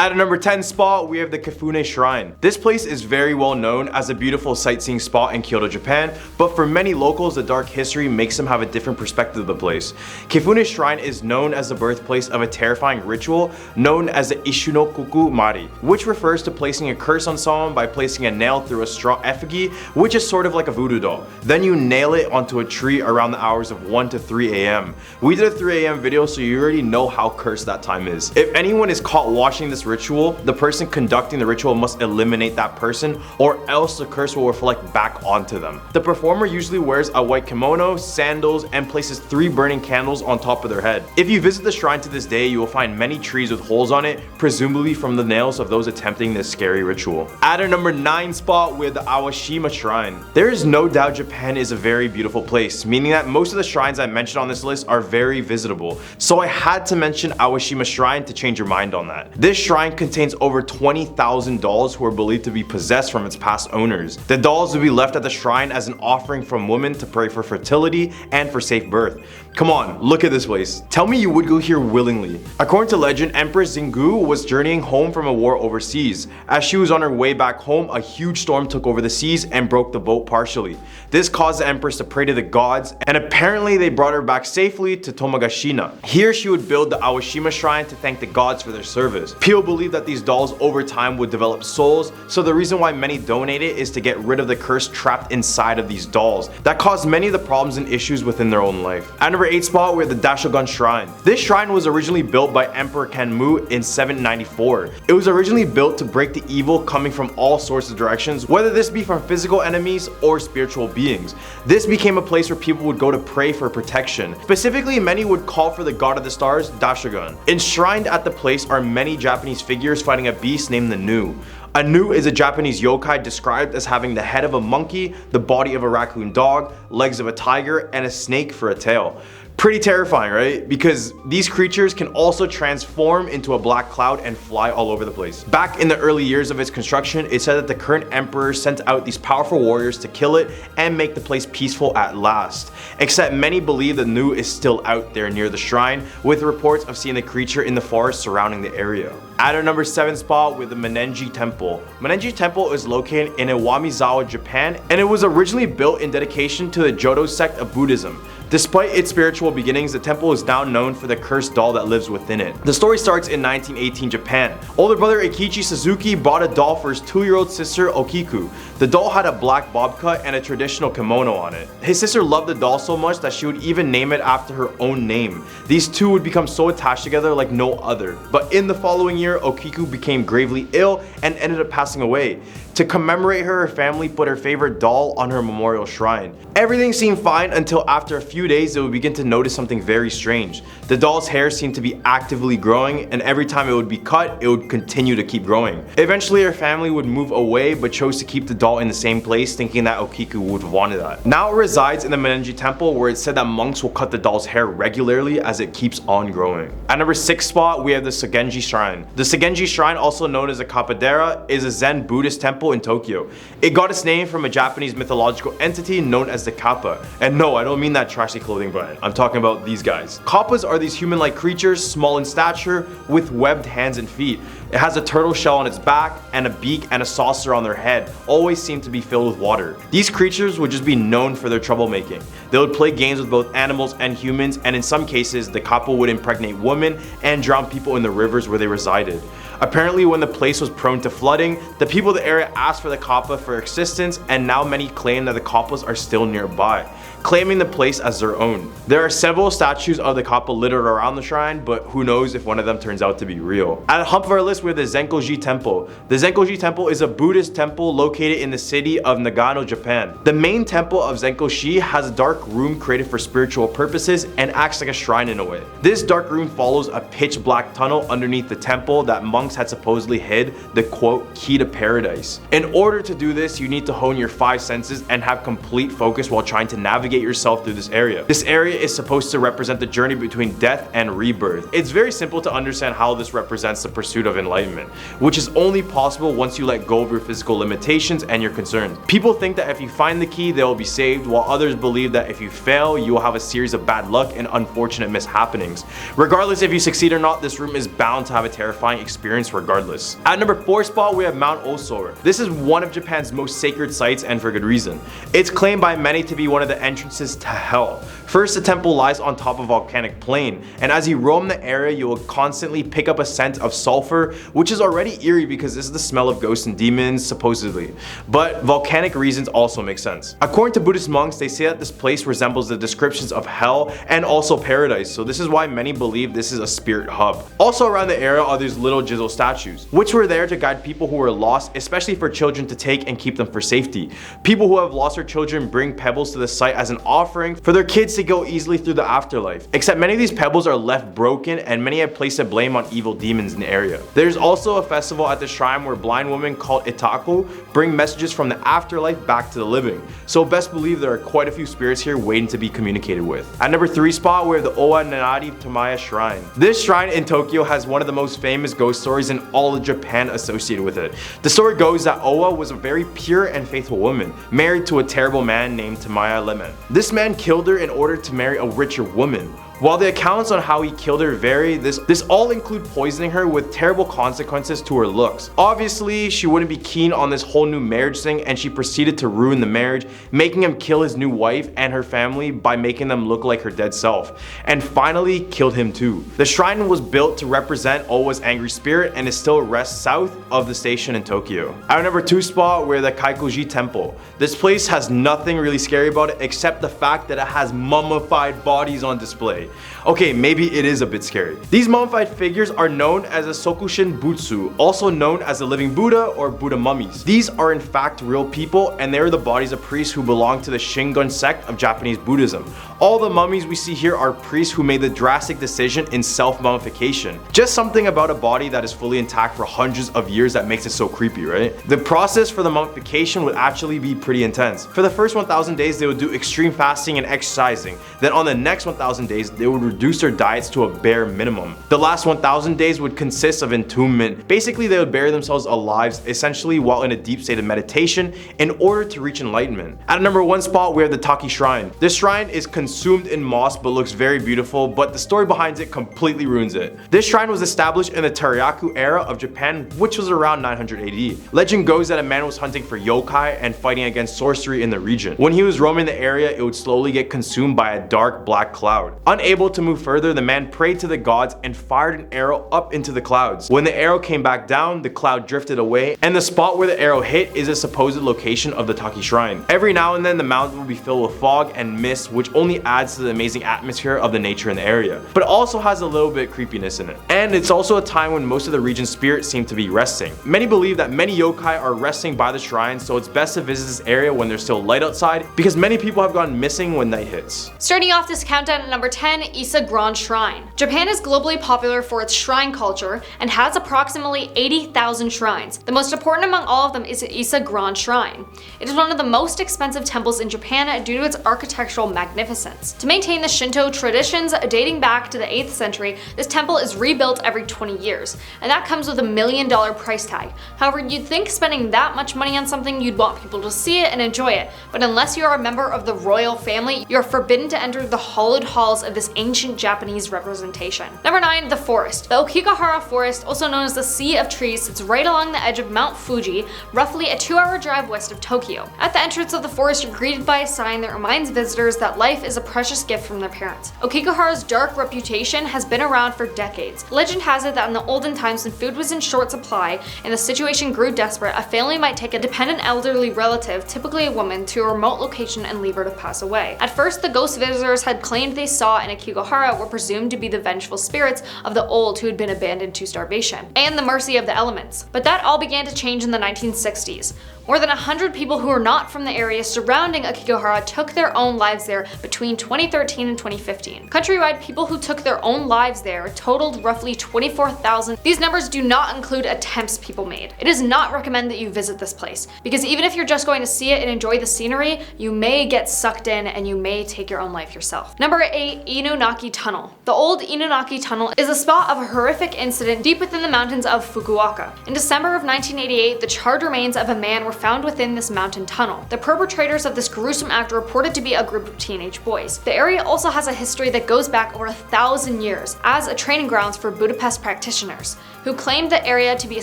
At a number 10 spot, we have the Kifune Shrine. This place is very well known as a beautiful sightseeing spot in Kyoto, Japan, but for many locals, the dark history makes them have a different perspective of the place. Kifune Shrine is known as the birthplace of a terrifying ritual known as the Ishunokoku Mari, which refers to placing a curse on someone by placing a nail through a straw effigy, which is sort of like a voodoo doll. Then you nail it onto a tree around the hours of 1 to 3 a.m. We did a 3 a.m. video, so you already know how cursed that time is. If anyone is caught watching this ritual, the person conducting the ritual must eliminate that person, or else the curse will reflect back onto them. The performer usually wears a white kimono, sandals, and places 3 burning candles on top of their head. If you visit the shrine to this day, you will find many trees with holes on it, presumably from the nails of those attempting this scary ritual. At our number 9 spot, with the Awashima Shrine. There is no doubt Japan is a very beautiful place, meaning that most of the shrines I mentioned on this list are very visitable, so I had to mention Awashima Shrine to change your mind on that. This shrine contains over 20,000 dolls who are believed to be possessed from its past owners. The dolls will be left at the shrine as an offering from women to pray for fertility and for safe birth. Come on, look at this place. Tell me you would go here willingly. According to legend, Empress Zingu was journeying home from a war overseas. As she was on her way back home, a huge storm took over the seas and broke the boat partially. This caused the Empress to pray to the gods, and apparently they brought her back safely to Tomagashina. Here she would build the Awashima Shrine to thank the gods for their service. People believe that these dolls over time would develop souls, so the reason why many donate it is to get rid of the curse trapped inside of these dolls that caused many of the problems and issues within their own life. At number 8 spot, we have the Dashogun Shrine. This shrine was originally built by Emperor Kanmu in 794. It was originally built to break the evil coming from all sorts of directions, whether this be from physical enemies or spiritual beings. This became a place where people would go to pray for protection. Specifically, many would call for the god of the stars, Dashogun. Enshrined at the place are many Japanese figures fighting a beast named the Nu. A Nu is a Japanese yokai described as having the head of a monkey, the body of a raccoon dog, legs of a tiger, and a snake for a tail. Pretty terrifying, right? Because these creatures can also transform into a black cloud and fly all over the place. Back in the early years of its construction, it said that the current emperor sent out these powerful warriors to kill it and make the place peaceful at last. Except many believe the Nu is still out there near the shrine, with reports of seeing the creature in the forest surrounding the area. At our number 7 spot, with the Menenji Temple. Menenji Temple is located in Iwamizawa, Japan, and it was originally built in dedication to the Jodo sect of Buddhism. Despite its spiritual beginnings, the temple is now known for the cursed doll that lives within it. The story starts in 1918 Japan. Older brother Eikichi Suzuki bought a doll for his 2-year-old sister Okiku. The doll had a black bob cut and a traditional kimono on it. His sister loved the doll so much that she would even name it after her own name. These two would become so attached together like no other. But in the following year, Okiku became gravely ill and ended up passing away. To commemorate her family put her favorite doll on her memorial shrine. Everything seemed fine until after a few days they would begin to notice something very strange. The doll's hair seemed to be actively growing, and every time it would be cut, it would continue to keep growing. Eventually her family would move away but chose to keep the doll in the same place, thinking that Okiku would have wanted that. Now it resides in the Menenji Temple, where it's said that monks will cut the doll's hair regularly as it keeps on growing. At number 6 spot, we have the Sogenji Shrine. The Sogenji Shrine, also known as a Kappadera, is a Zen Buddhist temple in Tokyo. It got its name from a Japanese mythological entity known as the Kappa. And no, I don't mean that trashy clothing brand. I'm talking about these guys. Kappas are these human-like creatures, small in stature, with webbed hands and feet. It has a turtle shell on its back, and a beak and a saucer on their head, always seem to be filled with water. These creatures would just be known for their troublemaking. They would play games with both animals and humans, and in some cases, the Kappa would impregnate women and drown people in the rivers where they resided. Apparently, when the place was prone to flooding, the people of the area asked for the Kappa for existence, and now many claim that the Kappas are still nearby, claiming the place as their own. There are several statues of the Kappa littered around the shrine, but who knows if one of them turns out to be real. At the hump of our list, we have the Zenkoji Temple. The Zenkoji Temple is a Buddhist temple located in the city of Nagano, Japan. The main temple of Zenkoshi has a dark room created for spiritual purposes and acts like a shrine in a way. This dark room follows a pitch black tunnel underneath the temple that monks had supposedly hid the quote key to paradise. In order to do this, you need to hone your 5 senses and have complete focus while trying to navigate yourself through this area. This area is supposed to represent the journey between death and rebirth. It's very simple to understand how this represents the pursuit of enlightenment, which is only possible once you let go of your physical limitations and your concerns. People think that if you find the key, they will be saved, while others believe that if you fail, you will have a series of bad luck and unfortunate mishappenings. Regardless if you succeed or not, this room is bound to have a terrifying experience experience regardless. At number 4 spot, we have Mount Osor. This is one of Japan's most sacred sites, and for good reason. It's claimed by many to be one of the entrances to hell. First, the temple lies on top of a volcanic plain, and as you roam the area, you will constantly pick up a scent of sulfur, which is already eerie because this is the smell of ghosts and demons, supposedly. But volcanic reasons also make sense. According to Buddhist monks, they say that this place resembles the descriptions of hell and also paradise, so this is why many believe this is a spirit hub. Also around the area are these little Jizo statues, which were there to guide people who were lost, especially for children to take and keep them for safety. People who have lost their children bring pebbles to the site as an offering for their kids to go easily through the afterlife. Except many of these pebbles are left broken, and many have placed a blame on evil demons in the area. There's also a festival at the shrine where blind women called Itaku bring messages from the afterlife back to the living. So best believe there are quite a few spirits here waiting to be communicated with. At number 3 spot, we have the Owa Nanari Tamaya Shrine. This shrine in Tokyo has one of the most famous ghost stories in all of Japan associated with it. The story goes that Owa was a very pure and faithful woman, married to a terrible man named Tamaya Lemon. This man killed her in order to marry a richer woman. While the accounts on how he killed her vary, this all include poisoning her with terrible consequences to her looks. Obviously, she wouldn't be keen on this whole new marriage thing, and she proceeded to ruin the marriage, making him kill his new wife and her family by making them look like her dead self, and finally killed him too. The shrine was built to represent Owa's angry spirit and it still rests south of the station in Tokyo. At our number 2 spot, we're the Kaikoji Temple. This place has nothing really scary about it except the fact that it has mummified bodies on display. Okay, maybe it is a bit scary. These mummified figures are known as the Sokushin Butsu, also known as the living Buddha or Buddha mummies. These are in fact real people, and they are the bodies of priests who belong to the Shingon sect of Japanese Buddhism. All the mummies we see here are priests who made the drastic decision in self-mummification. Just something about a body that is fully intact for hundreds of years that makes it so creepy, right? The process for the mummification would actually be pretty intense. For the first 1,000 days, they would do extreme fasting and exercising. Then on the next 1,000 days, they would reduce their diets to a bare minimum. The last 1,000 days would consist of entombment. Basically, they would bury themselves alive, essentially while in a deep state of meditation, in order to reach enlightenment. At number 1 spot, we have the Taki Shrine. This shrine is consumed in moss but looks very beautiful, but the story behind it completely ruins it. This shrine was established in the Teryaku era of Japan, which was around 900 AD. Legend goes that a man was hunting for yokai and fighting against sorcery in the region. When he was roaming the area, it would slowly get consumed by a dark black cloud. Unable to move further, the man prayed to the gods and fired an arrow up into the clouds. When the arrow came back down, the cloud drifted away, and the spot where the arrow hit is a supposed location of the Taki Shrine. Every now and then, the mountain will be filled with fog and mist, which only adds to the amazing atmosphere of the nature in the area, but it also has a little bit of creepiness in it. And it's also a time when most of the region's spirits seem to be resting. Many believe that many yokai are resting by the shrine, so it's best to visit this area when there's still light outside, because many people have gone missing when night hits. Starting off this countdown at number 10, Ise Grand Shrine. Japan is globally popular for its shrine culture and has approximately 80,000 shrines. The most important among all of them is Ise Grand Shrine. It is one of the most expensive temples in Japan due to its architectural magnificence. To maintain the Shinto traditions dating back to the 8th century, this temple is rebuilt every 20 years, and that comes with $1 million price tag. However, you'd think spending that much money on something, you'd want people to see it and enjoy it, but unless you are a member of the royal family, you're forbidden to enter the hallowed halls of this ancient Japanese representation. Number 9, the forest. The Okigahara Forest, also known as the Sea of Trees, sits right along the edge of Mount Fuji, roughly a 2-hour drive west of Tokyo. At the entrance of the forest, you're greeted by a sign that reminds visitors that life is a precious gift from their parents. Okigahara's dark reputation has been around for decades. Legend has it that in the olden times when food was in short supply and the situation grew desperate, a family might take a dependent elderly relative, typically a woman, to a remote location and leave her to pass away. At first, the ghost visitors had claimed they saw in Okigahara were presumed to be the vengeful spirits of the old who had been abandoned to starvation, and the mercy of the elements. But that all began to change in the 1960s. More than 100 people who were not from the area surrounding Okigahara took their own lives there between 2013 and 2015. Countrywide, people who took their own lives there totaled roughly 24,000. These numbers do not include attempts people made. It is not recommended that you visit this place, because even if you're just going to see it and enjoy the scenery, you may get sucked in and you may take your own life yourself. Number 8, Inunaki Tunnel. The old Inunaki Tunnel is a spot of a horrific incident deep within the mountains of Fukuoka. In December of 1988, the charred remains of a man were found within this mountain tunnel. The perpetrators of this gruesome act were reported to be a group of teenage boys. The area also has a history that goes back over 1,000 years as a training grounds for Budapest practitioners, who claimed the area to be a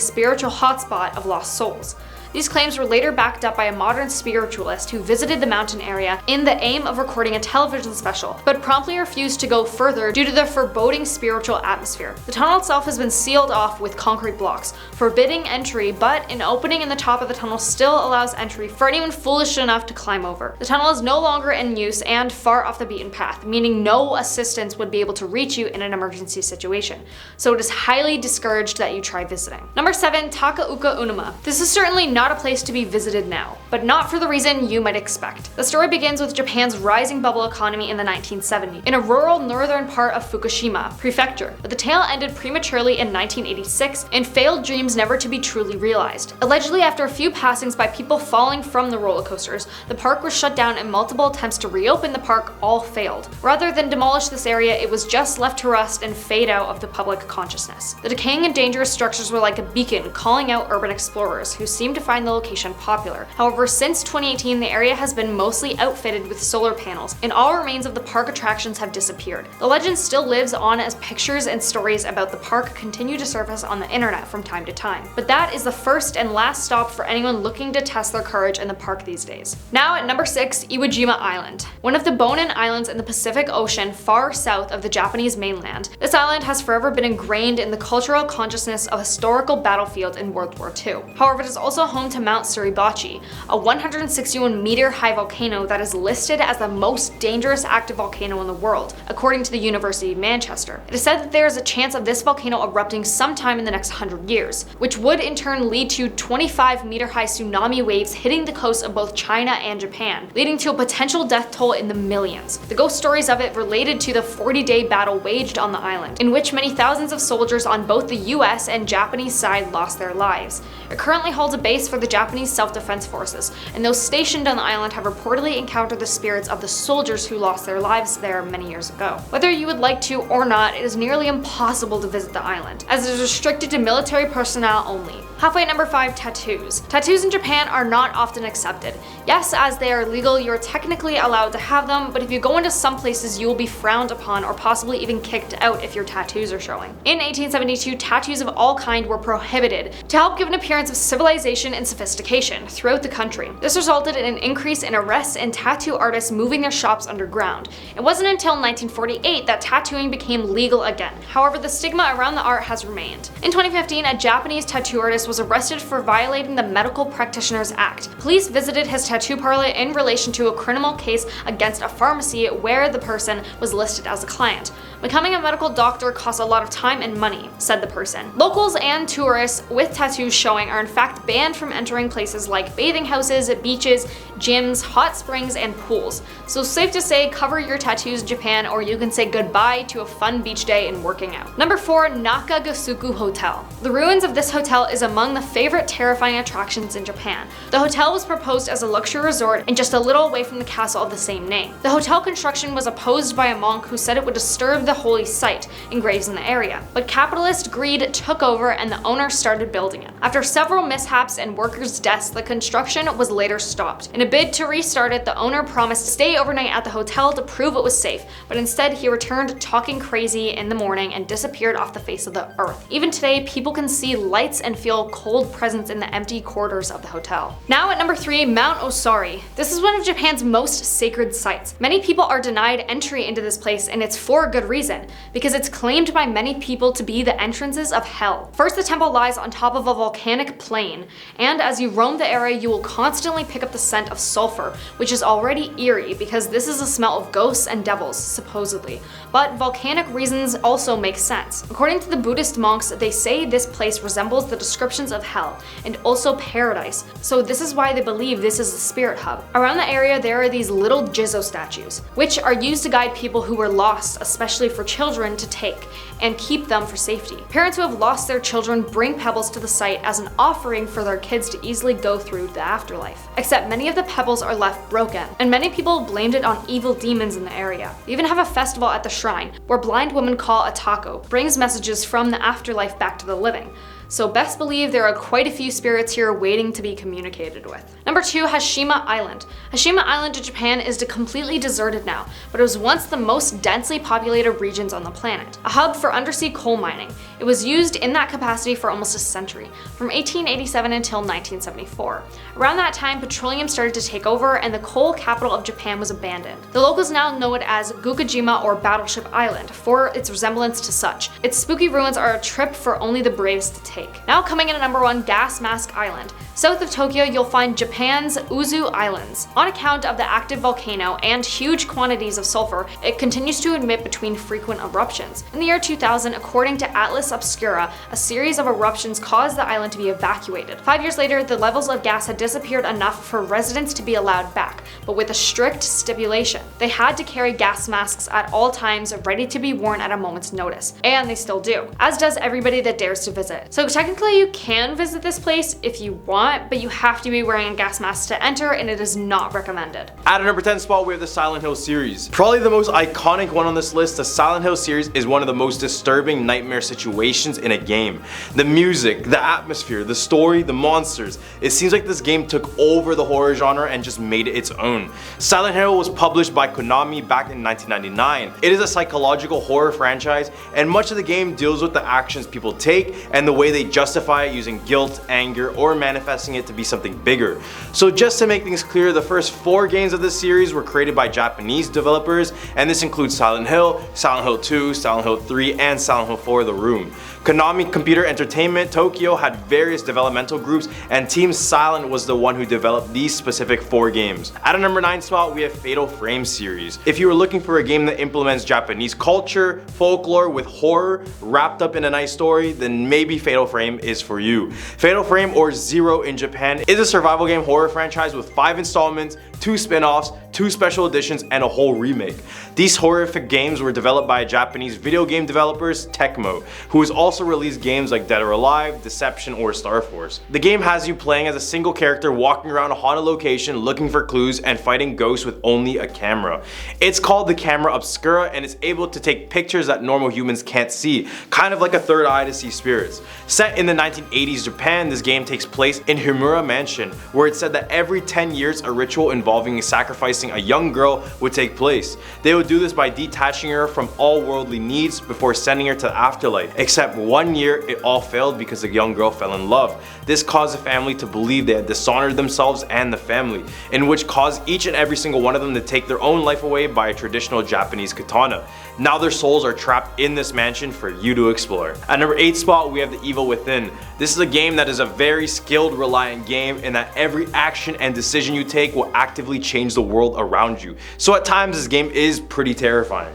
spiritual hotspot of lost souls. These claims were later backed up by a modern spiritualist who visited the mountain area in the aim of recording a television special, but promptly refused to go further due to the foreboding spiritual atmosphere. The tunnel itself has been sealed off with concrete blocks, forbidding entry, but an opening in the top of the tunnel still allows entry for anyone foolish enough to climb over. The tunnel is no longer in use and far off the beaten path, meaning no assistance would be able to reach you in an emergency situation, so it is highly discouraged that you try visiting. Number 7. Takauka Unuma. This is certainly not a place to be visited now, but not for the reason you might expect. The story begins with Japan's rising bubble economy in the 1970s, in a rural northern part of Fukushima Prefecture, but the tale ended prematurely in 1986 and failed dreams never to be truly realized. Allegedly, after a few passings by people falling from the roller coasters, the park was shut down and multiple attempts to reopen the park all failed. Rather than demolish this area, it was just left to rust and fade out of the public consciousness. The decaying and dangerous structures were like a beacon calling out urban explorers who seemed to find the location popular. However, since 2018, the area has been mostly outfitted with solar panels, and all remains of the park attractions have disappeared. The legend still lives on as pictures and stories about the park continue to surface on the internet from time to time. But that is the first and last stop for anyone looking to test their courage in the park these days. Now at number 6, Iwo Jima Island. One of the Bonin Islands in the Pacific Ocean far south of the Japanese mainland, this island has forever been ingrained in the cultural consciousness of historical battlefields in World War II. However, it is also home to Mount Suribachi, a 161-meter high volcano that is listed as the most dangerous active volcano in the world, according to the University of Manchester. It is said that there is a chance of this volcano erupting sometime in the next 100 years, which would in turn lead to 25-meter high tsunami waves hitting the coast of both China and Japan, leading to a potential death toll in the millions. The ghost stories of it related to the 40-day battle waged on the island, in which many thousands of soldiers on both the US and Japanese side lost their lives. It currently holds a base for the Japanese self-defense forces, and those stationed on the island have reportedly encountered the spirits of the soldiers who lost their lives there many years ago. Whether you would like to or not, it is nearly impossible to visit the island, as it is restricted to military personnel only. Halfway number 5, tattoos. Tattoos in Japan are not often accepted. Yes, as they are legal, you are technically allowed to have them, but if you go into some places, you will be frowned upon or possibly even kicked out if your tattoos are showing. In 1872, tattoos of all kind were prohibited to help give an appearance of civilization and sophistication throughout the country. This resulted in an increase in arrests and tattoo artists moving their shops underground. It wasn't until 1948 that tattooing became legal again. However, the stigma around the art has remained. In 2015, a Japanese tattoo artist was arrested for violating the Medical Practitioners Act. Police visited his tattoo parlor in relation to a criminal case against a pharmacy where the person was listed as a client. Becoming a medical doctor costs a lot of time and money, said the person. Locals and tourists with tattoos showing are in fact banned from entering places like bathing houses, beaches, gyms, hot springs, and pools. So safe to say, cover your tattoos in Japan, or you can say goodbye to a fun beach day and working out. Number 4, Nakagasuku Hotel. The ruins of this hotel is among the favorite terrifying attractions in Japan. The hotel was proposed as a luxury resort and just a little away from the castle of the same name. The hotel construction was opposed by a monk who said it would disturb the holy site and graves in the area, but capitalist greed took over and the owner started building it. After several mishaps and workers' deaths, the construction was later stopped. In a bid to restart it, the owner promised to stay overnight at the hotel to prove it was safe, but instead he returned talking crazy in the morning and disappeared off the face of the earth. Even today, people can see lights and feel cold presence in the empty corridors of the hotel. Now at number 3, Mount Osari. This is one of Japan's most sacred sites. Many people are denied entry into this place, and it's for a good reason, because it's claimed by many people to be the entrances of hell. First, the temple lies on top of a volcanic plain, and as you roam the area, you will constantly pick up the scent of sulfur, which is already eerie because this is a smell of ghosts and devils, supposedly. But volcanic reasons also make sense. According to the Buddhist monks, they say this place resembles the descriptions of hell and also paradise, so this is why they believe this is the spirit hub. Around the area, there are these little Jizo statues, which are used to guide people who were lost, especially for children to take and keep them for safety. Parents who have lost their children bring pebbles to the site as an offering for their kids to easily go through the afterlife. Except many of the pebbles are left broken, and many people blamed it on evil demons in the area. They even have a festival at the shrine, where blind women call a taco, brings messages from the afterlife back to the living. So best believe there are quite a few spirits here waiting to be communicated with. Number 2, Hashima Island. Hashima Island in Japan is completely deserted now, but it was once the most densely populated regions on the planet, a hub for undersea coal mining. It was used in that capacity for almost a century, from 1887 until 1974. Around that time, petroleum started to take over and the coal capital of Japan was abandoned. The locals now know it as Gukujima or Battleship Island for its resemblance to such. Its spooky ruins are a trip for only the bravest to take. Now coming in at number 1, Gas Mask Island. South of Tokyo, you'll find Japan's Uzu Islands. On account of the active volcano and huge quantities of sulfur, it continues to emit between frequent eruptions. In the year 2000, according to Atlas Obscura, a series of eruptions caused the island to be evacuated. 5 years later, the levels of gas had disappeared enough for residents to be allowed back, but with a strict stipulation. They had to carry gas masks at all times, ready to be worn at a moment's notice. And they still do, as does everybody that dares to visit. So technically you can visit this place if you want, but you have to be wearing a gas mask to enter, and it is not recommended. At a number 10 spot, we have the Silent Hill series. Probably the most iconic one on this list, the Silent Hill series is one of the most disturbing nightmare situations in a game. The music, the atmosphere, the story, the monsters. It seems like this game took over the horror genre and just made it its own. Silent Hill was published by Konami back in 1999. It is a psychological horror franchise, and much of the game deals with the actions people take and the way they justify it using guilt, anger, or manifesting it to be something bigger. So just to make things clear, the first 4 games of this series were created by Japanese developers, and this includes Silent Hill, Silent Hill 2, Silent Hill 3, and Silent Hill 4 The Room. Konami Computer Entertainment Tokyo had various developmental groups, and Team Silent was the one who developed these specific 4 games. At a number 9 spot, we have Fatal Frame series. If you were looking for a game that implements Japanese culture, folklore with horror wrapped up in a nice story, then maybe Fatal Frame is for you. Fatal Frame, or Zero in Japan, is a survival game horror franchise with 5 installments, 2 spin-offs, 2 special editions, and a whole remake. These horrific games were developed by Japanese video game developers Tecmo, who has also released games like Dead or Alive, Deception, or Star Force. The game has you playing as a single character walking around a haunted location looking for clues and fighting ghosts with only a camera. It's called the camera obscura, and it's able to take pictures that normal humans can't see, kind of like a third eye to see spirits. Set in the 1980s Japan, this game takes place in Himura Mansion, where it's said that every 10 years a ritual involving sacrificing a young girl would take place. They would do this by detaching her from all worldly needs before sending her to the afterlife. Except 1 year it all failed because the young girl fell in love. This caused the family to believe they had dishonored themselves and the family, in which caused each and every single one of them to take their own life away by a traditional Japanese katana. Now their souls are trapped in this mansion for you to explore. At number 8 spot, we have The Evil Within. This is a game that is a very skilled reliant game in that every action and decision you take will actively change the world around you. So at times this game is pretty terrifying.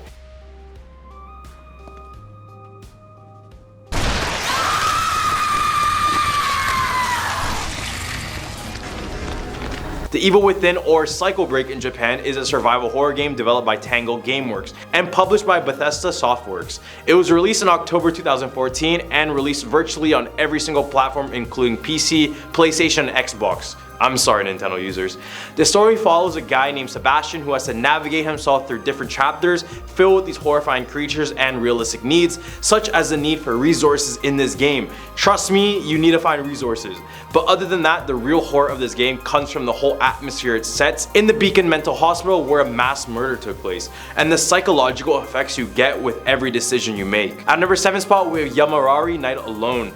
The Evil Within, or Cycle Break in Japan, is a survival horror game developed by Tango Gameworks and published by Bethesda Softworks. It was released in October 2014 and released virtually on every single platform including PC, PlayStation, and Xbox. I'm sorry, Nintendo users. The story follows a guy named Sebastian who has to navigate himself through different chapters filled with these horrifying creatures and realistic needs, such as the need for resources in this game. Trust me, you need to find resources. But other than that, the real horror of this game comes from the whole atmosphere it sets in the Beacon Mental Hospital where a mass murder took place, and the psychological effects you get with every decision you make. At number 7 spot, we have Yamarari Night Alone.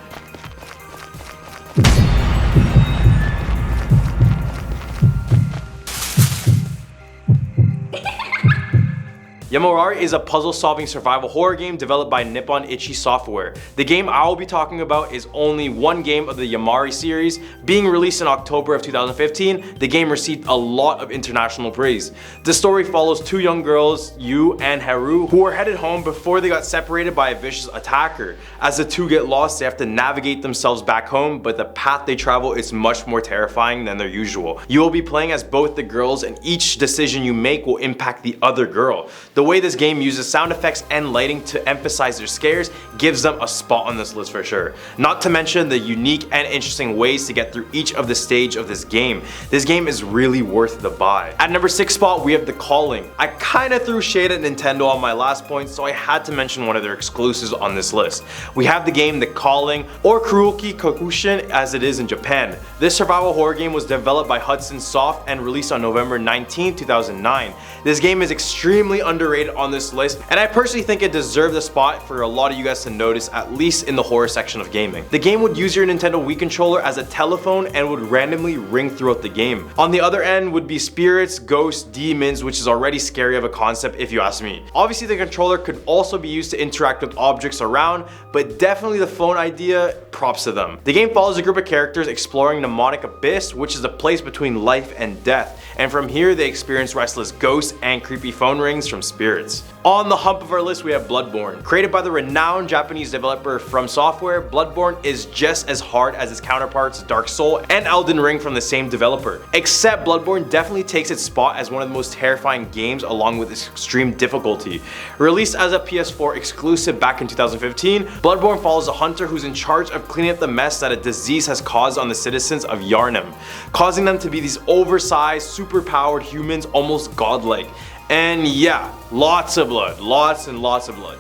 Yamorari is a puzzle-solving survival horror game developed by Nippon Ichi Software. The game I will be talking about is only one game of the Yamari series. Being released in October of 2015, the game received a lot of international praise. The story follows 2 young girls, Yu and Haru, who are headed home before they got separated by a vicious attacker. As the 2 get lost, they have to navigate themselves back home, but the path they travel is much more terrifying than their usual. You will be playing as both the girls, and each decision you make will impact the other girl. The The way this game uses sound effects and lighting to emphasize their scares gives them a spot on this list for sure. Not to mention the unique and interesting ways to get through each of the stage of this game. This game is really worth the buy. At number 6 spot, we have The Calling. I kinda threw shade at Nintendo on my last point, so I had to mention one of their exclusives on this list. We have the game The Calling, or Kitakyushu as it is in Japan. This survival horror game was developed by Hudson Soft and released on November 19, 2009. This game is extremely underrated on this list, and I personally think it deserved a spot for a lot of you guys to notice, at least in the horror section of gaming. The game would use your Nintendo Wii controller as a telephone and would randomly ring throughout the game. On the other end would be spirits, ghosts, demons, which is already scary of a concept if you ask me. Obviously the controller could also be used to interact with objects around, but definitely the phone idea, props to them. The game follows a group of characters exploring Mnemonic Abyss, which is a place between life and death, and from here they experience restless ghosts and creepy phone rings from spirits. On the hump of our list we have Bloodborne. Created by the renowned Japanese developer From Software, Bloodborne is just as hard as its counterparts Dark Souls and Elden Ring from the same developer. Except Bloodborne definitely takes its spot as one of the most terrifying games along with its extreme difficulty. Released as a PS4 exclusive back in 2015, Bloodborne follows a hunter who's in charge of cleaning up the mess that a disease has caused on the citizens of Yharnam, causing them to be these oversized, superpowered humans, almost godlike. And yeah, lots of blood, lots and lots of blood.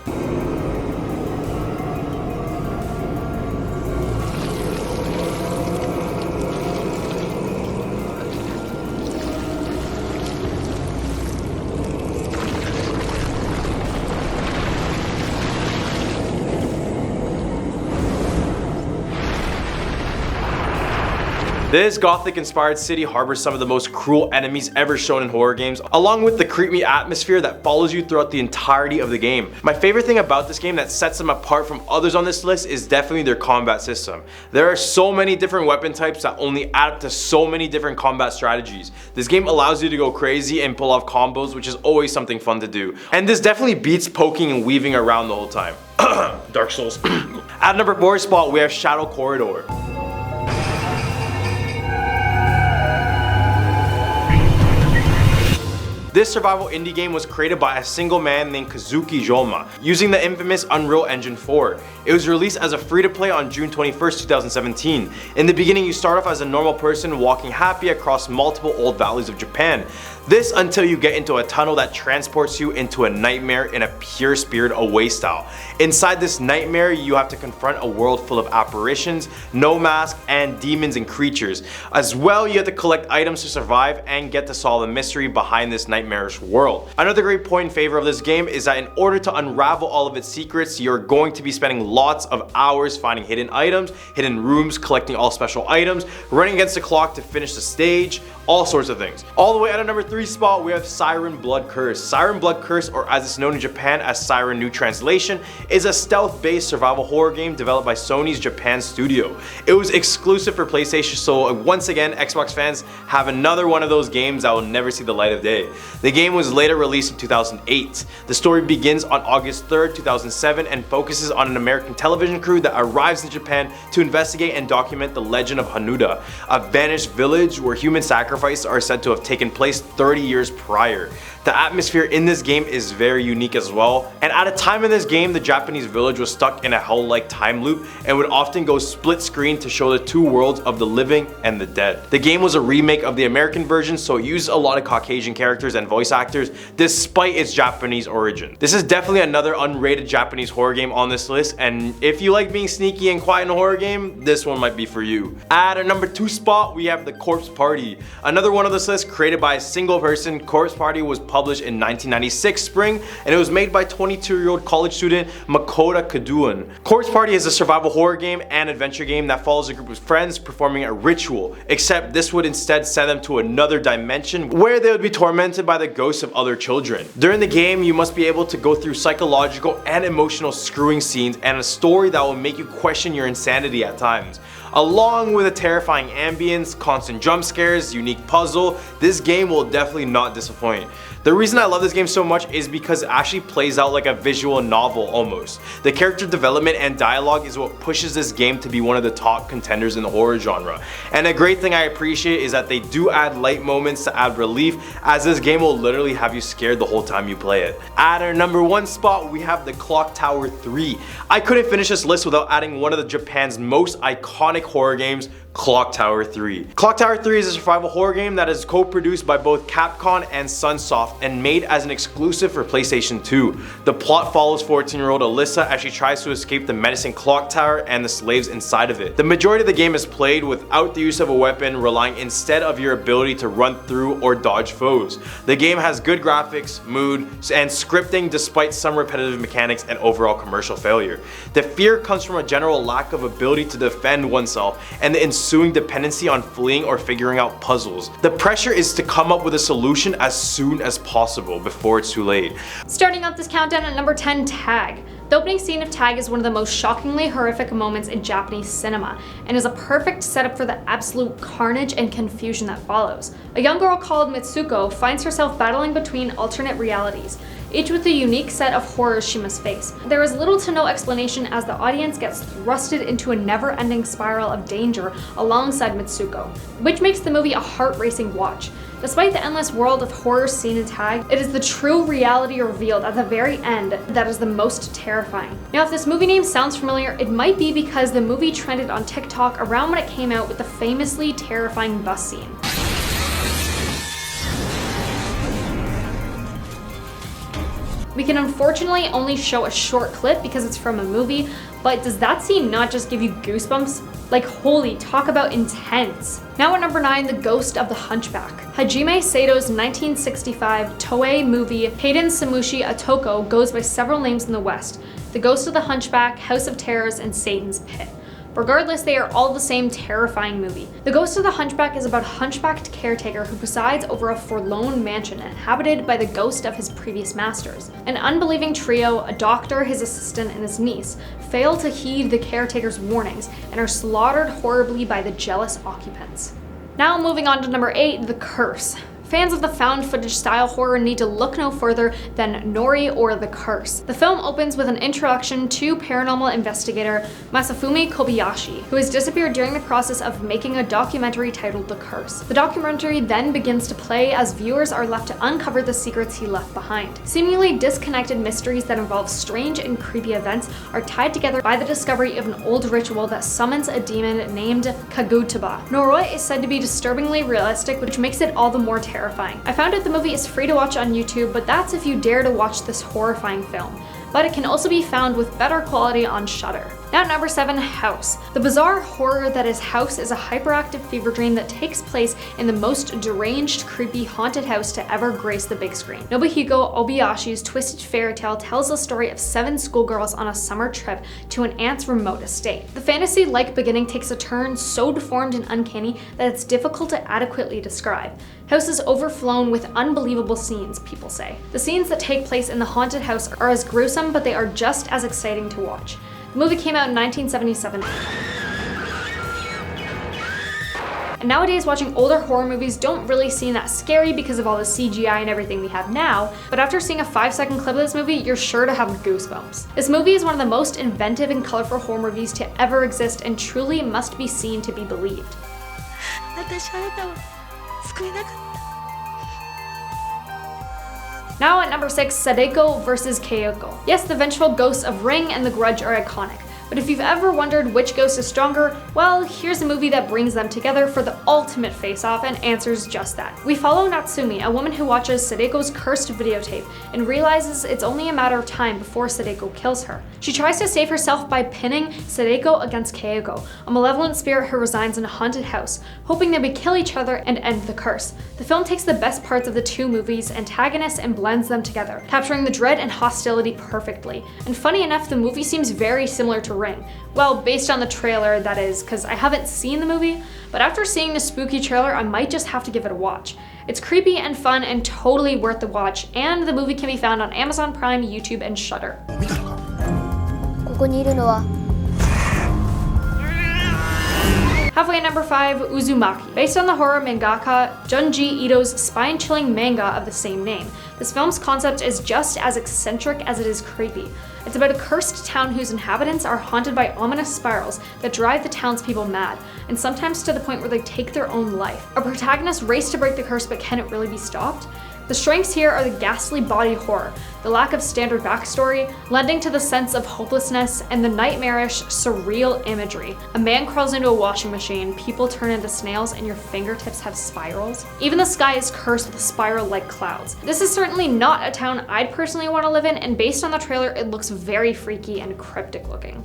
This gothic-inspired city harbors some of the most cruel enemies ever shown in horror games, along with the creepy atmosphere that follows you throughout the entirety of the game. My favorite thing about this game that sets them apart from others on this list is definitely their combat system. There are so many different weapon types that only add up to so many different combat strategies. This game allows you to go crazy and pull off combos, which is always something fun to do. And this definitely beats poking and weaving around the whole time. Dark Souls. At number 4 spot, we have Shadow Corridor. This survival indie game was created by a single man named Kazuki Joma, using the infamous Unreal Engine 4. It was released as a free-to-play on June 21st, 2017. In the beginning, you start off as a normal person walking happy across multiple old valleys of Japan. This until you get into a tunnel that transports you into a nightmare in a pure Spirit Away style. Inside this nightmare, you have to confront a world full of apparitions, no mask, and demons and creatures. As well, you have to collect items to survive and get to solve the mystery behind this nightmarish world. Another great point in favor of this game is that in order to unravel all of its secrets, you're going to be spending lots of hours finding hidden items, hidden rooms, collecting all special items, running against the clock to finish the stage, all sorts of things. All the way at a number 3 spot, we have Siren Blood Curse. Siren Blood Curse, or as it's known in Japan as Siren New Translation, is a stealth-based survival horror game developed by Sony's Japan studio. It was exclusive for PlayStation, so once again, Xbox fans have another one of those games that will never see the light of day. The game was later released in 2008. The story begins on August 3rd, 2007 and focuses on an American television crew that arrives in Japan to investigate and document the legend of Hanuda, a vanished village where human sacrifices are said to have taken place 30 years prior. The atmosphere in this game is very unique as well, and at a time in this game the Japanese village was stuck in a hell-like time loop and would often go split screen to show the two worlds of the living and the dead. The game was a remake of the American version, so it used a lot of Caucasian characters and voice actors despite its Japanese origin. This is definitely another unrated Japanese horror game on this list, and if you like being sneaky and quiet in a horror game, this one might be for you. At a number 2 spot, we have The Corpse Party. Another one of this list created by a single person. Corpse Party was published in 1996 spring, and it was made by 22-year-old college student Makoto Kaduan. Corpse Party is a survival horror game and adventure game that follows a group of friends performing a ritual, except this would instead send them to another dimension where they would be tormented by the ghosts of other children. During the game, you must be able to go through psychological and emotional screwing scenes and a story that will make you question your insanity at times. Along with a terrifying ambience, constant jump scares, unique puzzle, this game will definitely not disappoint. The reason I love this game so much is because it actually plays out like a visual novel almost. The character development and dialogue is what pushes this game to be one of the top contenders in the horror genre. And a great thing I appreciate is that they do add light moments to add relief, as this game will literally have you scared the whole time you play it. At our number 1 spot, we have the Clock Tower 3. I couldn't finish this list without adding one of Japan's most iconic horror games, Clock Tower 3. Clock Tower 3 is a survival horror game that is co-produced by both Capcom and Sunsoft and made as an exclusive for PlayStation 2. The plot follows 14-year-old Alyssa as she tries to escape the menacing clock tower and the slaves inside of it. The majority of the game is played without the use of a weapon, relying instead of your ability to run through or dodge foes. The game has good graphics, mood, and scripting despite some repetitive mechanics and overall commercial failure. The fear comes from a general lack of ability to defend oneself and the ensuing dependency on fleeing or figuring out puzzles. The pressure is to come up with a solution as soon as possible before it's too late. Starting off this countdown at number 10, Tag. The opening scene of Tag is one of the most shockingly horrific moments in Japanese cinema, and is a perfect setup for the absolute carnage and confusion that follows. A young girl called Mitsuko finds herself battling between alternate realities, each with a unique set of horrors she must face. There is little to no explanation as the audience gets thrusted into a never-ending spiral of danger alongside Mitsuko, which makes the movie a heart-racing watch. Despite the endless world of horror seen in Tag, it is the true reality revealed at the very end that is the most terrifying. Now, if this movie name sounds familiar, it might be because the movie trended on TikTok around when it came out with the famously terrifying bus scene. We can unfortunately only show a short clip because it's from a movie, but does that scene not just give you goosebumps? Like, holy, talk about intense. Now at number 9, The Ghost of the Hunchback. Hajime Sato's 1965 Toei movie Hayden Samushi Atoko goes by several names in the West: The Ghost of the Hunchback, House of Terrors, and Satan's Pit. Regardless, they are all the same terrifying movie. The Ghost of the Hunchback is about a hunchbacked caretaker who presides over a forlorn mansion inhabited by the ghost of his previous masters. An unbelieving trio, a doctor, his assistant, and his niece, fail to heed the caretaker's warnings and are slaughtered horribly by the jealous occupants. Now moving on to number 8, The Curse. Fans of the found footage style horror need to look no further than Nori or The Curse. The film opens with an introduction to paranormal investigator Masafumi Kobayashi, who has disappeared during the process of making a documentary titled The Curse. The documentary then begins to play as viewers are left to uncover the secrets he left behind. Seemingly disconnected mysteries that involve strange and creepy events are tied together by the discovery of an old ritual that summons a demon named Kagutaba. Noroi is said to be disturbingly realistic, which makes it all the more terrifying. I found out the movie is free to watch on YouTube, but that's if you dare to watch this horrifying film. But it can also be found with better quality on Shudder. Now at number 7, House. The bizarre horror that is House is a hyperactive fever dream that takes place in the most deranged, creepy, haunted house to ever grace the big screen. Nobuhiko Obayashi's twisted fairy tale tells the story of 7 schoolgirls on a summer trip to an aunt's remote estate. The fantasy-like beginning takes a turn so deformed and uncanny that it's difficult to adequately describe. House is overflown with unbelievable scenes, people say. The scenes that take place in the haunted house are as gruesome, but they are just as exciting to watch. The movie came out in 1977. And nowadays, watching older horror movies don't really seem that scary because of all the CGI and everything we have now, but after seeing a 5-second clip of this movie, you're sure to have goosebumps. This movie is one of the most inventive and colorful horror movies to ever exist and truly must be seen to be believed. Now at number 6, Sadeko vs. Keiko. Yes, the vengeful ghosts of Ring and The Grudge are iconic, but if you've ever wondered which ghost is stronger, well, here's a movie that brings them together for the ultimate face-off and answers just that. We follow Natsumi, a woman who watches Sadeko's cursed videotape and realizes it's only a matter of time before Sadeko kills her. She tries to save herself by pinning Sadeko against Keiko, a malevolent spirit who resides in a haunted house, hoping they would kill each other and end the curse. The film takes the best parts of the two movies' antagonists and blends them together, capturing the dread and hostility perfectly. And funny enough, the movie seems very similar to Ring. Well, based on the trailer, that is, because I haven't seen the movie, but after seeing the spooky trailer, I might just have to give it a watch. It's creepy and fun and totally worth the watch, and the movie can be found on Amazon Prime, YouTube, and Shudder. ここにいるのは Halfway at number 5, Uzumaki. Based on the horror mangaka Junji Ito's spine-chilling manga of the same name, this film's concept is just as eccentric as it is creepy. It's about a cursed town whose inhabitants are haunted by ominous spirals that drive the townspeople mad, and sometimes to the point where they take their own life. Our protagonists race to break the curse, but can it really be stopped? The strengths here are the ghastly body horror, the lack of standard backstory, lending to the sense of hopelessness, and the nightmarish, surreal imagery. A man crawls into a washing machine, people turn into snails, and your fingertips have spirals. Even the sky is cursed with spiral-like clouds. This is certainly not a town I'd personally want to live in, and based on the trailer, it looks very freaky and cryptic looking.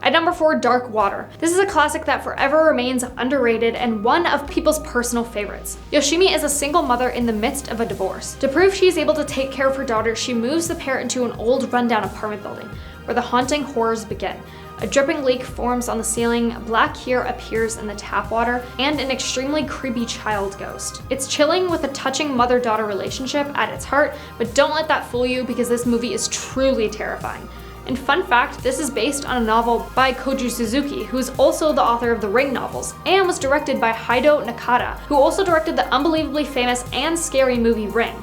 At number 4, Dark Water. This is a classic that forever remains underrated and one of people's personal favorites. Yoshimi is a single mother in the midst of a divorce. To prove she is able to take care of her daughter, she moves the pair into an old rundown apartment building, where the haunting horrors begin. A dripping leak forms on the ceiling, black here appears in the tap water, and an extremely creepy child ghost. It's chilling with a touching mother-daughter relationship at its heart, but don't let that fool you because this movie is truly terrifying. And fun fact, this is based on a novel by Koji Suzuki, who is also the author of the Ring novels, and was directed by Haido Nakata, who also directed the unbelievably famous and scary movie Ring.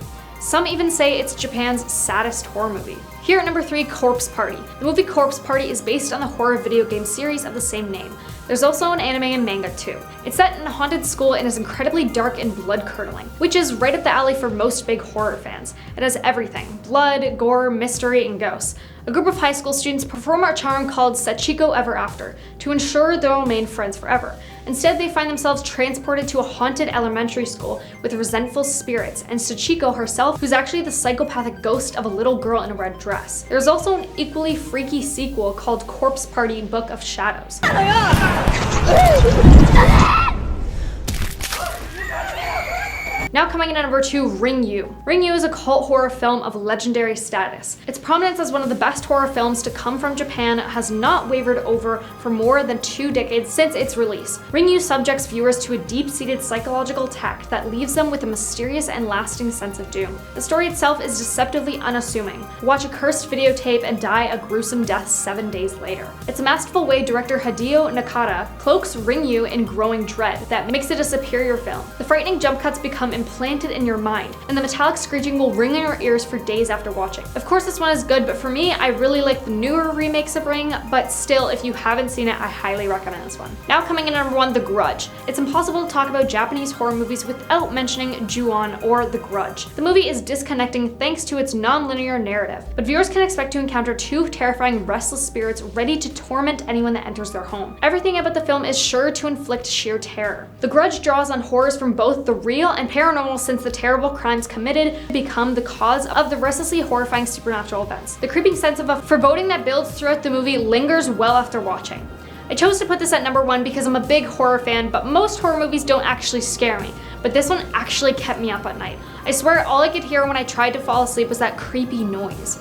Some even say it's Japan's saddest horror movie. Here at number 3, Corpse Party. The movie Corpse Party is based on the horror video game series of the same name. There's also an anime and manga too. It's set in a haunted school and is incredibly dark and blood-curdling, which is right up the alley for most big horror fans. It has everything: blood, gore, mystery, and ghosts. A group of high school students perform a charm called Sachiko Ever After to ensure they'll remain friends forever. Instead, they find themselves transported to a haunted elementary school with resentful spirits, and Sachiko herself, who's actually the psychopathic ghost of a little girl in a red dress. There's also an equally freaky sequel called Corpse Party Book of Shadows. Now coming in at number 2, Ring-You. Ring-You is a cult horror film of legendary status. Its prominence as one of the best horror films to come from Japan has not wavered over for more than 2 decades since its release. Ring-You subjects viewers to a deep-seated psychological tech that leaves them with a mysterious and lasting sense of doom. The story itself is deceptively unassuming. Watch a cursed videotape and die a gruesome death 7 days later. It's a masterful way director Hideo Nakata cloaks Ring-You in growing dread that makes it a superior film. The frightening jump cuts become implanted in your mind, and the metallic screeching will ring in your ears for days after watching. Of course, this one is good, but for me, I really like the newer remakes of Ring, but still, if you haven't seen it, I highly recommend this one. Now coming in at number 1, The Grudge. It's impossible to talk about Japanese horror movies without mentioning Ju-on or The Grudge. The movie is disconnecting thanks to its non-linear narrative, but viewers can expect to encounter 2 terrifying, restless spirits ready to torment anyone that enters their home. Everything about the film is sure to inflict sheer terror. The Grudge draws on horrors from both the real and paranormal, since the terrible crimes committed become the cause of the restlessly horrifying supernatural events. The creeping sense of a foreboding that builds throughout the movie lingers well after watching. I chose to put this at number 1 because I'm a big horror fan, but most horror movies don't actually scare me. But this one actually kept me up at night. I swear all I could hear when I tried to fall asleep was that creepy noise.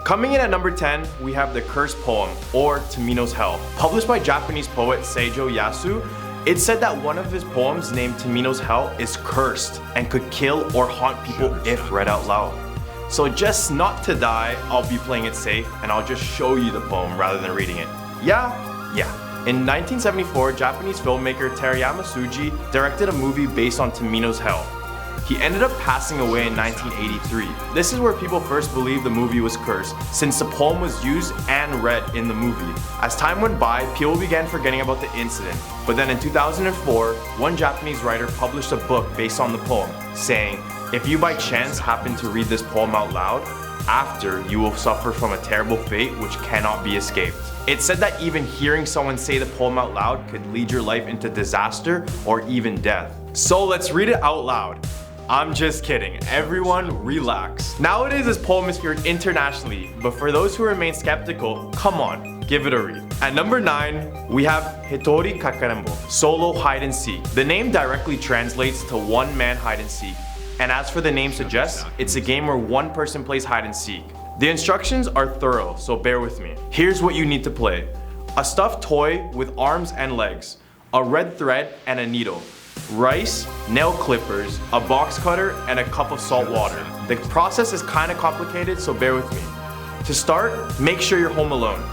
Coming in at number 10, we have The Cursed Poem, or Tamino's Hell. Published by Japanese poet Seijo Yasu, it's said that one of his poems, named Tamino's Hell, is cursed and could kill or haunt people if read out loud. So just not to die, I'll be playing it safe and I'll just show you the poem rather than reading it. Yeah. In 1974, Japanese filmmaker Terayama Suji directed a movie based on Tamino's Hell. He ended up passing away in 1983. This is where people first believed the movie was cursed, since the poem was used and read in the movie. As time went by, people began forgetting about the incident, but then in 2004, one Japanese writer published a book based on the poem, saying, "If you by chance happen to read this poem out loud, after you will suffer from a terrible fate which cannot be escaped." It said that even hearing someone say the poem out loud could lead your life into disaster or even death. So let's read it out loud. I'm just kidding, everyone relax. Nowadays this poem is feared internationally, but for those who remain skeptical, come on, give it a read. At number 9, we have Hitori Kakarembo, Solo Hide and Seek. The name directly translates to one man hide and seek, and as for the name suggests, it's a game where one person plays hide and seek. The instructions are thorough, so bear with me. Here's what you need to play. A stuffed toy with arms and legs, a red thread and a needle. rice, nail clippers, a box cutter, and a cup of salt water. The process is kind of complicated, so bear with me. To start, make sure you're home alone.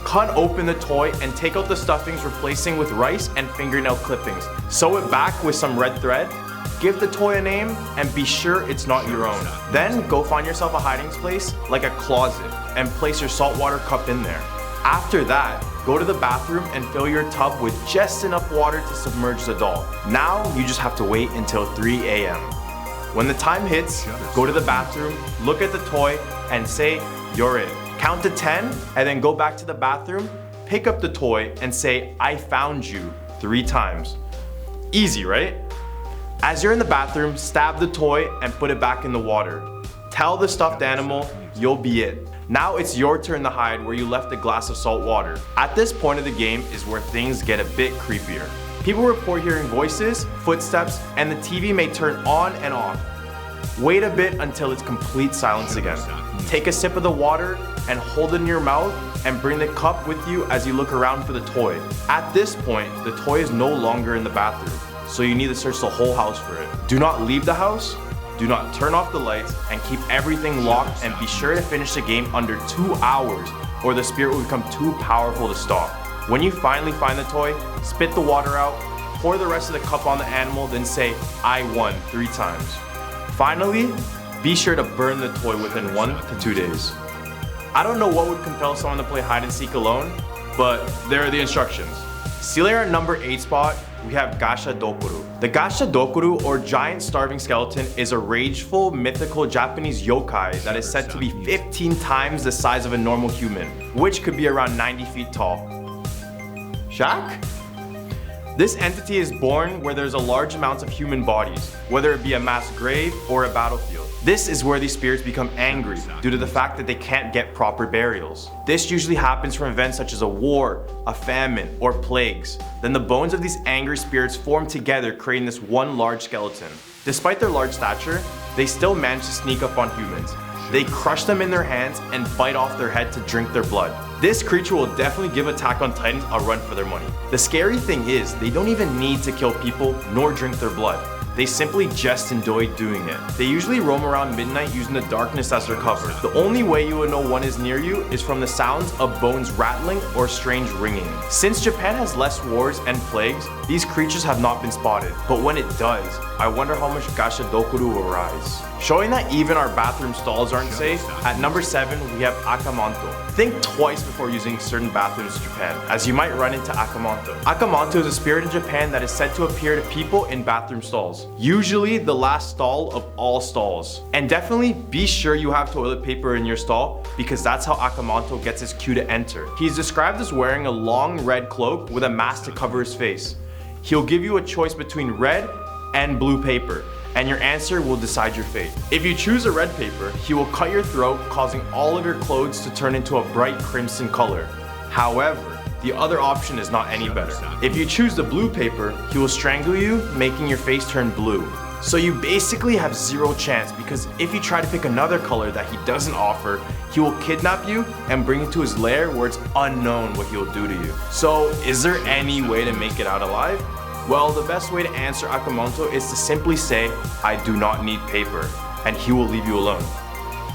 Cut open the toy and take out the stuffings, replacing with rice and fingernail clippings. Sew it back with some red thread. Give the toy a name and be sure it's not your own. Then go find yourself a hiding place like a closet and place your saltwater cup in there. After that, go to the bathroom and fill your tub with just enough water to submerge the doll. Now you just have to wait until 3 a.m. When the time hits, go to the bathroom, look at the toy, and say, "You're it." Count to 10 and then go back to the bathroom, pick up the toy, and say, "I found you," 3 times. Easy, right? As you're in the bathroom, stab the toy and put it back in the water. Tell the stuffed animal, "You'll be it." Now it's your turn to hide where you left a glass of salt water. At this point of the game is where things get a bit creepier. People report hearing voices, footsteps, and the TV may turn on and off. Wait a bit until it's complete silence again. Take a sip of the water and hold it in your mouth and bring the cup with you as you look around for the toy. At this point, the toy is no longer in the bathroom, so you need to search the whole house for it. Do not leave the house, do not turn off the lights, and keep everything locked, and be sure to finish the game under 2 hours or the spirit will become too powerful to stop. When you finally find the toy, spit the water out, pour the rest of the cup on the animal, then say, "I won," 3 times. Finally, be sure to burn the toy within 1 to 2 days. I don't know what would compel someone to play hide and seek alone, but there are the instructions. Sealing our number 8 spot, we have Gasha Dokuru. The Gasha Dokuru, or giant starving skeleton, is a rageful, mythical Japanese yokai that is said to be 15 times the size of a normal human, which could be around 90 feet tall. Shaq? This entity is born where there's a large amount of human bodies, whether it be a mass grave or a battlefield. This is where these spirits become angry due to the fact that they can't get proper burials. This usually happens from events such as a war, a famine, or plagues. Then the bones of these angry spirits form together, creating this one large skeleton. Despite their large stature, they still manage to sneak up on humans. They crush them in their hands and bite off their head to drink their blood. This creature will definitely give Attack on Titans a run for their money. The scary thing is, they don't even need to kill people nor drink their blood. They simply just enjoy doing it. They usually roam around midnight using the darkness as their cover. The only way you would know one is near you is from the sounds of bones rattling or strange ringing. Since Japan has less wars and plagues, these creatures have not been spotted. But when it does, I wonder how much Gasha Dokuru will rise. Showing that even our bathroom stalls aren't safe, at number 7 we have Akamanto. Think twice before using certain bathrooms in Japan, as you might run into Akamanto. Akamanto is a spirit in Japan that is said to appear to people in bathroom stalls, usually the last stall of all stalls. And definitely be sure you have toilet paper in your stall, because that's how Akamanto gets his cue to enter. He's described as wearing a long red cloak with a mask to cover his face. He'll give you a choice between red and blue paper, and your answer will decide your fate. If you choose a red paper, he will cut your throat, causing all of your clothes to turn into a bright crimson color. However, the other option is not any better. If you choose the blue paper, he will strangle you, making your face turn blue. So you basically have 0 chance, because if you try to pick another color that he doesn't offer, he will kidnap you and bring you to his lair where it's unknown what he will do to you. So is there any way to make it out alive? Well, the best way to answer Akamanto is to simply say, "I do not need paper," and he will leave you alone.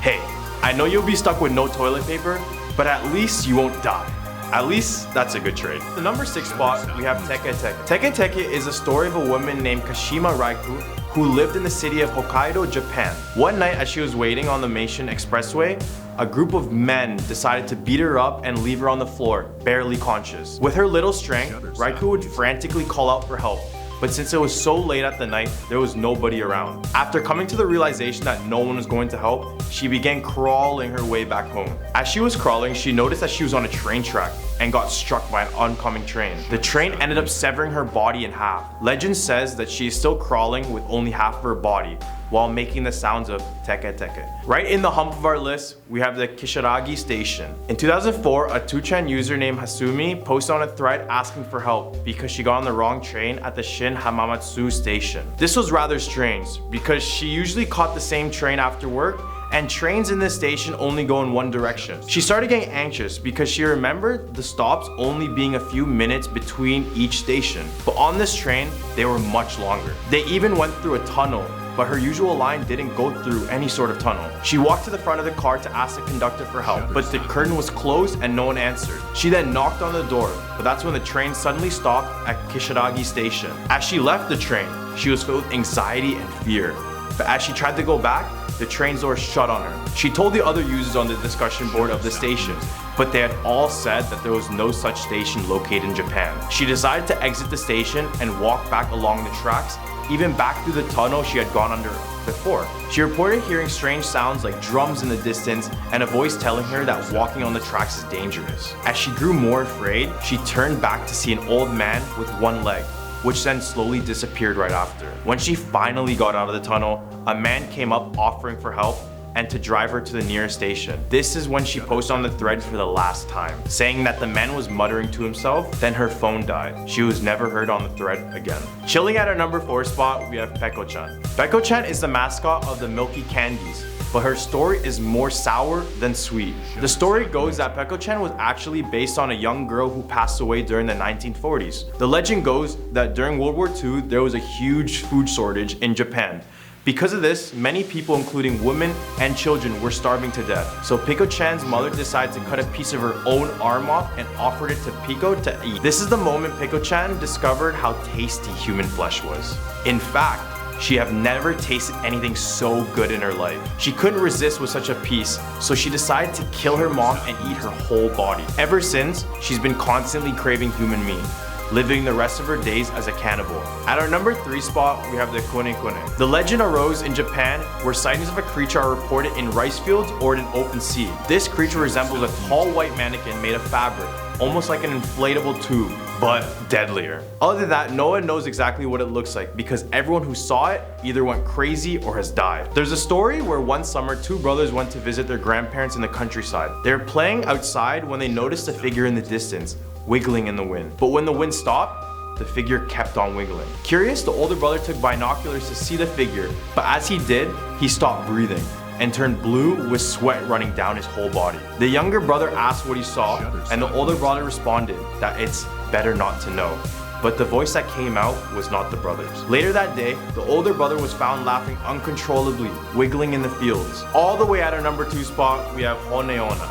Hey, I know you'll be stuck with no toilet paper, but at least you won't die. At least that's a good trade. The number 6 spot, we have Teke Teke. Teke Teke is a story of a woman named Kashima Raiku who lived in the city of Hokkaido, Japan. One night as she was waiting on the Meishin Expressway, a group of men decided to beat her up and leave her on the floor, barely conscious. With her little strength, Raiku would frantically call out for help, but since it was so late at the night, there was nobody around. After coming to the realization that no one was going to help, she began crawling her way back home. As she was crawling, she noticed that she was on a train track and got struck by an oncoming train. The train ended up severing her body in half. Legend says that she is still crawling with only half of her body, while making the sounds of teke teke. Right in the hump of our list, we have the Kisaragi Station. In 2004, a 2chan user named Hasumi posted on a thread asking for help because she got on the wrong train at the Shin Hamamatsu station. This was rather strange because she usually caught the same train after work, and trains in this station only go in one direction. She started getting anxious because she remembered the stops only being a few minutes between each station. But on this train, they were much longer. They even went through a tunnel, but her usual line didn't go through any sort of tunnel. She walked to the front of the car to ask the conductor for help, but the curtain was closed and no one answered. She then knocked on the door, but that's when the train suddenly stopped at Kisaragi station. As she left the train, she was filled with anxiety and fear. But as she tried to go back, the train's door shut on her. She told the other users on the discussion board of the stations, but they had all said that there was no such station located in Japan. She decided to exit the station and walk back along the tracks, even back through the tunnel she had gone under before. She reported hearing strange sounds like drums in the distance and a voice telling her that walking on the tracks is dangerous. As she grew more afraid, she turned back to see an old man with one leg, which then slowly disappeared right after. When she finally got out of the tunnel, a man came up offering for help and to drive her to the nearest station. This is when she posted on the thread for the last time, saying that the man was muttering to himself, then her phone died. She was never heard on the thread again. Chilling at our number 4 spot, we have Peko-chan. Peko-chan is the mascot of the Milky Candies, but her story is more sour than sweet. The story goes that Peko-chan was actually based on a young girl who passed away during the 1940s. The legend goes that during World War II, there was a huge food shortage in Japan. Because of this, many people, including women and children, were starving to death. So Peko-chan's mother decided to cut a piece of her own arm off and offered it to Peko to eat. This is the moment Peko-chan discovered how tasty human flesh was. In fact, she had never tasted anything so good in her life. She couldn't resist with such a piece, so she decided to kill her mom and eat her whole body. Ever since, she's been constantly craving human meat, living the rest of her days as a cannibal. At our number 3 spot, we have the kone-kone. The legend arose in Japan where sightings of a creature are reported in rice fields or in an open sea. This creature resembles a tall white mannequin made of fabric, almost like an inflatable tube, but deadlier. Other than that, no one knows exactly what it looks like because everyone who saw it either went crazy or has died. There's a story where one summer, 2 brothers went to visit their grandparents in the countryside. They were playing outside when they noticed a figure in the distance, wiggling in the wind. But when the wind stopped, the figure kept on wiggling. Curious, the older brother took binoculars to see the figure, but as he did, he stopped breathing and turned blue with sweat running down his whole body. The younger brother asked what he saw, and the older brother responded that it's better not to know. But the voice that came out was not the brother's. Later that day, the older brother was found laughing uncontrollably, wiggling in the fields. All the way at our number 2 spot, we have Honeona.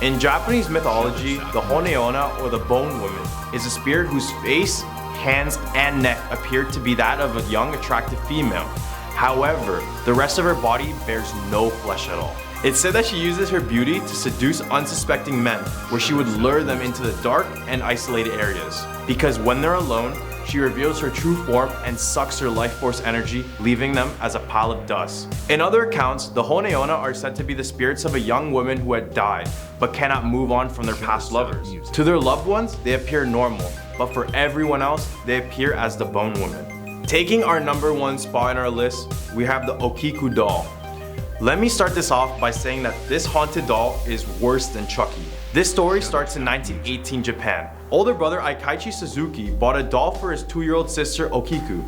In Japanese mythology, the Honeona, or the Bone Woman, is a spirit whose face, hands, and neck appear to be that of a young, attractive female. However, the rest of her body bears no flesh at all. It's said that she uses her beauty to seduce unsuspecting men, where she would lure them into the dark and isolated areas. Because when they're alone, she reveals her true form and sucks her life force energy, leaving them as a pile of dust. In other accounts, the Honeona are said to be the spirits of a young woman who had died, but cannot move on from their past lovers. To their loved ones, they appear normal, but for everyone else, they appear as the Bone Woman. Taking our number 1 spot in our list, we have the Okiku doll. Let me start this off by saying that this haunted doll is worse than Chucky. This story starts in 1918 Japan. Older brother Aikaichi Suzuki bought a doll for his 2-year-old sister Okiku.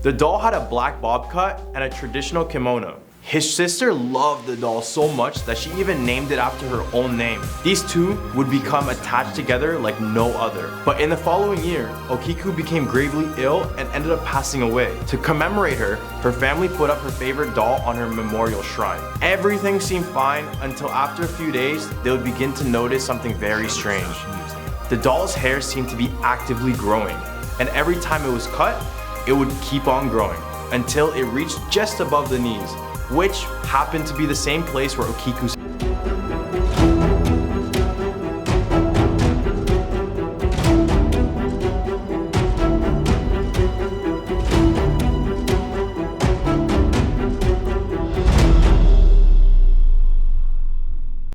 The doll had a black bob cut and a traditional kimono. His sister loved the doll so much that she even named it after her own name. These two would become attached together like no other. But in the following year, Okiku became gravely ill and ended up passing away. To commemorate her, her family put up her favorite doll on her memorial shrine. Everything seemed fine until after a few days, they would begin to notice something very strange. The doll's hair seemed to be actively growing, and every time it was cut, it would keep on growing until it reached just above the knees, which happened to be the same place where Okiku's